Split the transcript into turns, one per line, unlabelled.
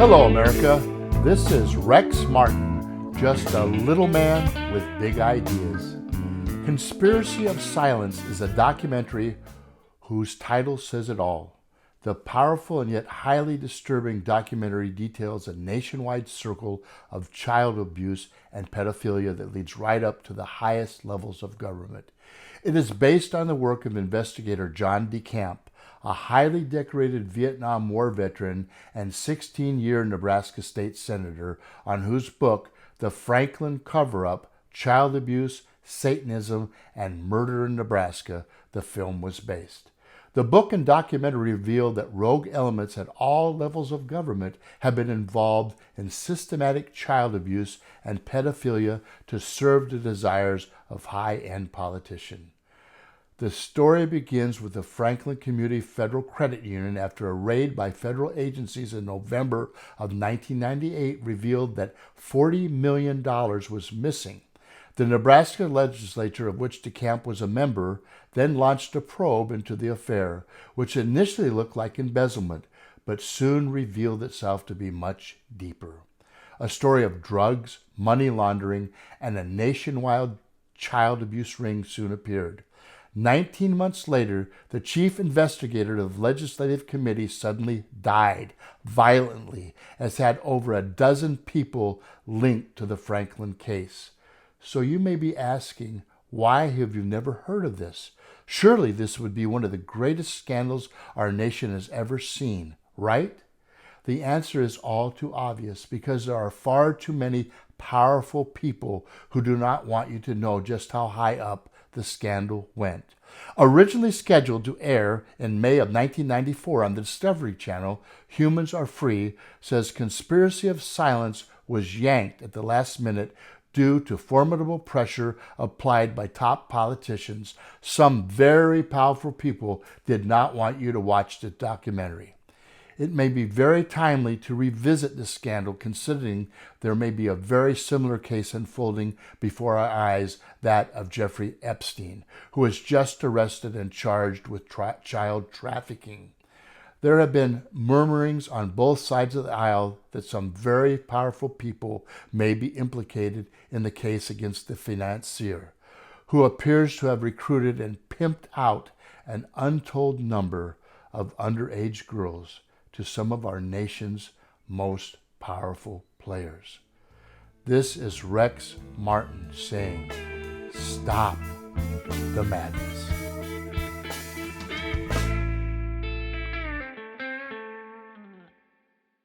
Hello, America. This is Rex Martin, just a little man with big ideas. Conspiracy of Silence is a documentary whose title says it all. The powerful and yet highly disturbing documentary details a nationwide circle of child abuse and pedophilia that leads right up to the highest levels of government. It is based on the work of investigator John DeCamp, a highly decorated Vietnam War veteran and 16-year Nebraska state senator, on whose book, The Franklin Cover-Up, Child Abuse, Satanism, and Murder in Nebraska, the film was based. The book and documentary revealed that rogue elements at all levels of government have been involved in systematic child abuse and pedophilia to serve the desires of high-end politicians. The story begins with the Franklin Community Federal Credit Union after a raid by federal agencies in November of 1998 revealed that $40 million was missing. The Nebraska legislature, of which DeCamp was a member, then launched a probe into the affair, which initially looked like embezzlement, but soon revealed itself to be much deeper. A story of drugs, money laundering, and a nationwide child abuse ring soon appeared. 19 months later, the chief investigator of the legislative committee suddenly died violently, as had over a dozen people linked to the Franklin case. So you may be asking, why have you never heard of this? Surely this would be one of the greatest scandals our nation has ever seen, right? The answer is all too obvious, because there are far too many powerful people who do not want you to know just how high up the scandal went. Originally scheduled to air in May of 1994 on the Discovery Channel, Humans Are Free says Conspiracy of Silence was yanked at the last minute due to formidable pressure applied by top politicians. Some very powerful people did not want you to watch the documentary. It may be very timely to revisit this scandal, considering there may be a very similar case unfolding before our eyes, that of Jeffrey Epstein, who was just arrested and charged with child trafficking. There have been murmurings on both sides of the aisle that some very powerful people may be implicated in the case against the financier, who appears to have recruited and pimped out an untold number of underage girls to some of our nation's most powerful players. This is Rex Martin saying, stop the madness.